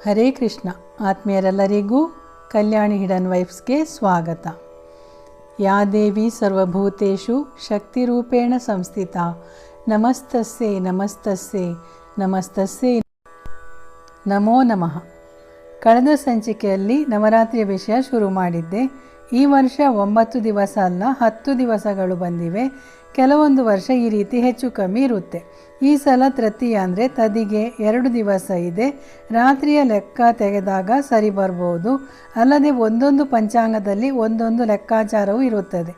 ಹರೇ ಕೃಷ್ಣ. ಆತ್ಮೀಯರೆಲ್ಲರಿಗೂ ಕಲ್ಯಾಣಿ hidden ವೈಬ್ಸ್ಗೆ ಸ್ವಾಗತ. ಯಾ ದೇವಿ ಸರ್ವಭೂತೇಷು ಶಕ್ತಿರೂಪೇಣ ಸಂಸ್ಥಿತಾ ನಮಸ್ತಸ್ಯೈ ನಮಸ್ತಸ್ಯೈ ನಮಸ್ತಸ್ಯೈ ನಮೋ ನಮಃ. ಕಳೆದ ಸಂಚಿಕೆಯಲ್ಲಿ ನವರಾತ್ರಿಯ ವಿಷಯ ಶುರು ಮಾಡಿದ್ದೆ. ಈ ವರ್ಷ 9 ದಿವಸ ಅಲ್ಲ 10 ದಿವಸಗಳು ಬಂದಿವೆ. ಕೆಲವೊಂದು ವರ್ಷ ಈ ರೀತಿ ಹೆಚ್ಚು ಕಮ್ಮಿ ಇರುತ್ತೆ. ಈ ಸಲ ತೃತೀಯ ಅಂದರೆ ತದಿಗೆ 2 ದಿವಸ ಇದೆ. ರಾತ್ರಿಯ ಲೆಕ್ಕ ತೆಗೆದಾಗ ಸರಿ ಬರ್ಬೋದು. ಅಲ್ಲದೆ ಒಂದೊಂದು ಪಂಚಾಂಗದಲ್ಲಿ ಒಂದೊಂದು ಲೆಕ್ಕಾಚಾರವೂ ಇರುತ್ತದೆ.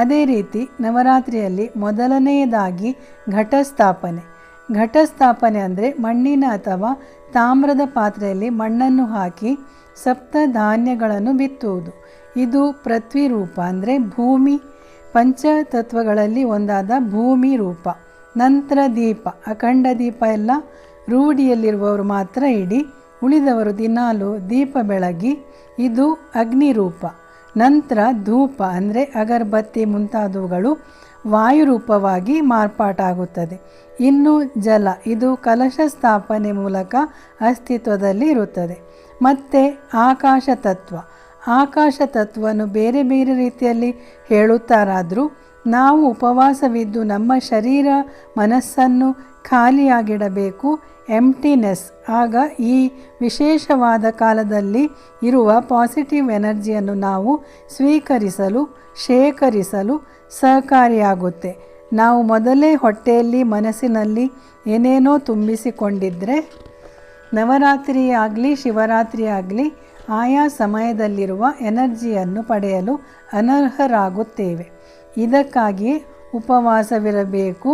ಅದೇ ರೀತಿ ನವರಾತ್ರಿಯಲ್ಲಿ ಮೊದಲನೆಯದಾಗಿ ಘಟಸ್ಥಾಪನೆ ಅಂದರೆ ಮಣ್ಣಿನ ಅಥವಾ ತಾಮ್ರದ ಪಾತ್ರೆಯಲ್ಲಿ ಮಣ್ಣನ್ನು ಹಾಕಿ ಸಪ್ತ ಧಾನ್ಯಗಳನ್ನು ಬಿತ್ತುವುದು. ಇದು ಪೃಥ್ವಿ ರೂಪ ಅಂದರೆ ಭೂಮಿ, ಪಂಚತತ್ವಗಳಲ್ಲಿ ಒಂದಾದ ಭೂಮಿ ರೂಪ. ನಂತರ ದೀಪ, ಅಖಂಡ ದೀಪ ಎಲ್ಲ ರೂಢಿಯಲ್ಲಿರುವವರು ಮಾತ್ರ ಇಡಿ, ಉಳಿದವರು ದಿನಾಲು ದೀಪ ಬೆಳಗಿ, ಇದು ಅಗ್ನಿ ರೂಪ. ನಂತರ ಧೂಪ ಅಂದರೆ ಅಗರಬತ್ತಿ ಮುಂತಾದವುಗಳು ವಾಯುರೂಪವಾಗಿ ಮಾರ್ಪಾಟಾಗುತ್ತದೆ. ಇನ್ನು ಜಲ, ಇದು ಕಲಶ ಸ್ಥಾಪನೆ ಮೂಲಕ ಅಸ್ತಿತ್ವದಲ್ಲಿ ಇರುತ್ತದೆ. ಮತ್ತು ಆಕಾಶ ತತ್ವವನ್ನು ಬೇರೆ ಬೇರೆ ರೀತಿಯಲ್ಲಿ ಹೇಳುತ್ತಾರಾದರೂ ನಾವು ಉಪವಾಸವಿದ್ದು ನಮ್ಮ ಶರೀರ ಮನಸ್ಸನ್ನು ಖಾಲಿಯಾಗಿಡಬೇಕು, ಎಂಪ್ಟಿನೆಸ್. ಆಗ ಈ ವಿಶೇಷವಾದ ಕಾಲದಲ್ಲಿ ಇರುವ ಪಾಸಿಟಿವ್ ಎನರ್ಜಿಯನ್ನು ನಾವು ಸ್ವೀಕರಿಸಲು ಶೇಖರಿಸಲು ಸಹಕಾರಿಯಾಗುತ್ತೆ. ನಾವು ಮೊದಲೇ ಹೊಟ್ಟೆಯಲ್ಲಿ ಮನಸ್ಸಿನಲ್ಲಿ ಏನೇನೋ ತುಂಬಿಸಿಕೊಂಡಿದ್ದರೆ ನವರಾತ್ರಿ ಆಗಲಿ ಶಿವರಾತ್ರಿ ಆಗಲಿ ಆಯಾ ಸಮಯದಲ್ಲಿರುವ ಎನರ್ಜಿಯನ್ನು ಪಡೆಯಲು ಅನರ್ಹರಾಗುತ್ತೇವೆ. ಇದಕ್ಕಾಗಿಯೇ ಉಪವಾಸವಿರಬೇಕು.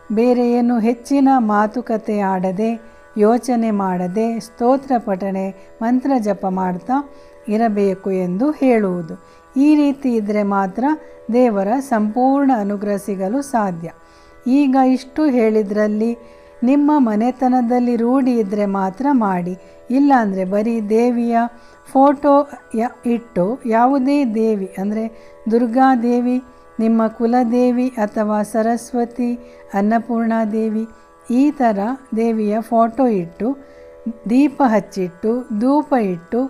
ಬೇರೆ ಏನು ಹೆಚ್ಚಿನ ಮಾತುಕತೆ ಆಡದೆ, ಯೋಚನೆ ಮಾಡದೆ, ಸ್ತೋತ್ರ ಪಠಣೆ ಮಂತ್ರ ಜಪ ಮಾಡ್ತಾ ಇರಬೇಕು ಎಂದು ಹೇಳುವುದು. ಈ ರೀತಿ ಇದ್ದರೆ ಮಾತ್ರ ದೇವರ ಸಂಪೂರ್ಣ ಅನುಗ್ರಹ ಸಿಗಲು ಸಾಧ್ಯ. ಈಗ ಇಷ್ಟು ಹೇಳಿದ್ರಲ್ಲಿ ನಿಮ್ಮ ಮನೆತನದಲ್ಲಿ ರೂಢಿ ಇದ್ದರೆ ಮಾತ್ರ ಮಾಡಿ. ಇಲ್ಲಾಂದರೆ ಬರೀ ದೇವಿಯ ಫೋಟೋ ಇಟ್ಟು ಯಾವುದೇ ದೇವಿ ಅಂದರೆ ದುರ್ಗಾದೇವಿ, ನಿಮ್ಮ ಕುಲದೇವಿ ಅಥವಾ ಸರಸ್ವತಿ, ಅನ್ನಪೂರ್ಣಾದೇವಿ ಈ ಥರ ದೇವಿಯ ಫೋಟೋ ಇಟ್ಟು ದೀಪ ಹಚ್ಚಿಟ್ಟು ಧೂಪ ಇಟ್ಟು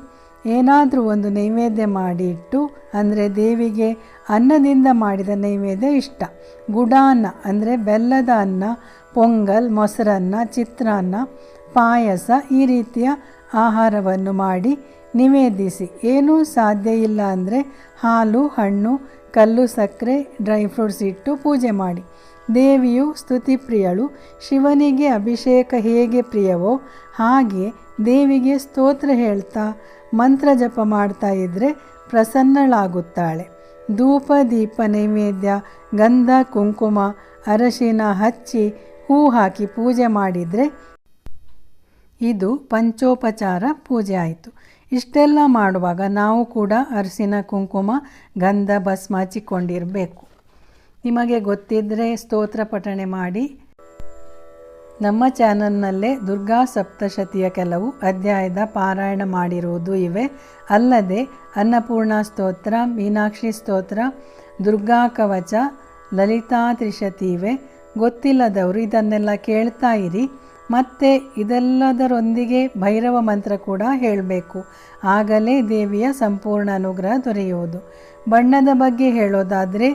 ಏನಾದರೂ ಒಂದು ನೈವೇದ್ಯ ಮಾಡಿ ಇಟ್ಟು, ಅಂದರೆ ದೇವಿಗೆ ಅನ್ನದಿಂದ ಮಾಡಿದ ನೈವೇದ್ಯ ಇಷ್ಟ. ಗುಡಾನ್ನ ಅಂದರೆ ಬೆಲ್ಲದ ಅನ್ನ, ಪೊಂಗಲ್, ಮೊಸರನ್ನ, ಚಿತ್ರಾನ್ನ, ಪಾಯಸ ಈ ರೀತಿಯ ಆಹಾರವನ್ನು ಮಾಡಿ ನಿವೇದಿಸಿ. ಏನೂ ಸಾಧ್ಯ ಇಲ್ಲ ಅಂದರೆ ಹಾಲು, ಹಣ್ಣು, ಕಲ್ಲು ಸಕ್ಕರೆ, ಡ್ರೈ ಫ್ರೂಟ್ಸ್ ಇಟ್ಟು ಪೂಜೆ ಮಾಡಿ. ದೇವಿಯು ಸ್ತುತಿ ಪ್ರಿಯಳು. ಶಿವನಿಗೆ ಅಭಿಷೇಕ ಹೇಗೆ ಪ್ರಿಯವೋ ಹಾಗೆ ದೇವಿಗೆ ಸ್ತೋತ್ರ ಹೇಳ್ತಾ ಮಂತ್ರ ಜಪ ಮಾಡ್ತಾ ಇದ್ದರೆ ಪ್ರಸನ್ನಳಾಗುತ್ತಾಳೆ. ಧೂಪ ದೀಪ ನೈವೇದ್ಯ, ಗಂಧ ಕುಂಕುಮ ಅರಶಿನ ಹಚ್ಚಿ ಹೂ ಹಾಕಿ ಪೂಜೆ ಮಾಡಿದರೆ ಇದು ಪಂಚೋಪಚಾರ ಪೂಜೆ ಆಯಿತು. ಇಷ್ಟೆಲ್ಲ ಮಾಡುವಾಗ ನಾವು ಕೂಡ ಅರಸಿನ ಕುಂಕುಮ ಗಂಧ ಭಸ್ಮ ಹಚ್ಚಿಕೊಂಡಿರಬೇಕು. ನಿಮಗೆ ಗೊತ್ತಿದ್ದರೆ ಸ್ತೋತ್ರ ಪಠಣೆ ಮಾಡಿ. ನಮ್ಮ ಚಾನಲ್ನಲ್ಲೇ ದುರ್ಗಾ ಸಪ್ತಶತಿಯ ಕೆಲವು ಅಧ್ಯಾಯದ ಪಾರಾಯಣ ಮಾಡಿರುವುದು ಇವೆ. ಅಲ್ಲದೆ ಅನ್ನಪೂರ್ಣ ಸ್ತೋತ್ರ, ಮೀನಾಕ್ಷಿ ಸ್ತೋತ್ರ, ದುರ್ಗಾ ಕವಚ, ಲಲಿತಾ ತ್ರಿಶತಿ ಇವೆ. ಗೊತ್ತಿಲ್ಲದವರು ಇದನ್ನೆಲ್ಲ ಕೇಳ್ತಾ ಇರಿ. ಮತ್ತು ಇದೆಲ್ಲದರೊಂದಿಗೆ ಭೈರವ ಮಂತ್ರ ಕೂಡ ಹೇಳಬೇಕು. ಆಗಲೇ ದೇವಿಯ ಸಂಪೂರ್ಣ ಅನುಗ್ರಹ ದೊರೆಯುವುದು. ಬಣ್ಣದ ಬಗ್ಗೆ ಹೇಳೋದಾದರೆ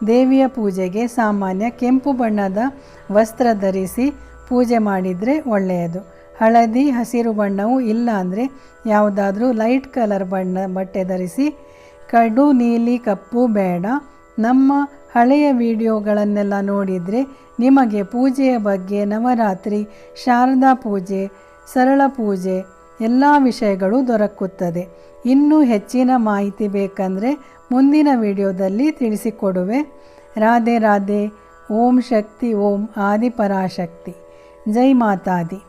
ದೇವಿಯ ಪೂಜೆಗೆ ಸಾಮಾನ್ಯ ಕೆಂಪು ಬಣ್ಣದ ವಸ್ತ್ರ ಧರಿಸಿ ಪೂಜೆ ಮಾಡಿದರೆ ಒಳ್ಳೆಯದು. ಹಳದಿ, ಹಸಿರು ಬಣ್ಣವೂ ಇಲ್ಲ ಅಂದರೆ ಯಾವುದಾದ್ರೂ ಲೈಟ್ ಕಲರ್ ಬಟ್ಟೆ ಧರಿಸಿ. ಕಡು ನೀಲಿ ಕಪ್ಪು ಬೇಡ. ನಮ್ಮ ಹಳೆಯ ವಿಡಿಯೋಗಳನ್ನೆಲ್ಲ ನೋಡಿದರೆ ನಿಮಗೆ ಪೂಜೆಯ ಬಗ್ಗೆ, ನವರಾತ್ರಿ, ಶಾರದಾ ಪೂಜೆ, ಸರಳ ಪೂಜೆ ಎಲ್ಲ ವಿಷಯಗಳು ದೊರಕುತ್ತದೆ. ಇನ್ನೂ ಹೆಚ್ಚಿನ ಮಾಹಿತಿ ಬೇಕಂದರೆ ಮುಂದಿನ ವಿಡಿಯೋದಲ್ಲಿ ತಿಳಿಸಿಕೊಡುವೆ. ರಾಧೆ ರಾಧೆ. ಓಂ ಶಕ್ತಿ ಓಂ ಆದಿಪರಾಶಕ್ತಿ. ಜೈ ಮಾತಾದಿ.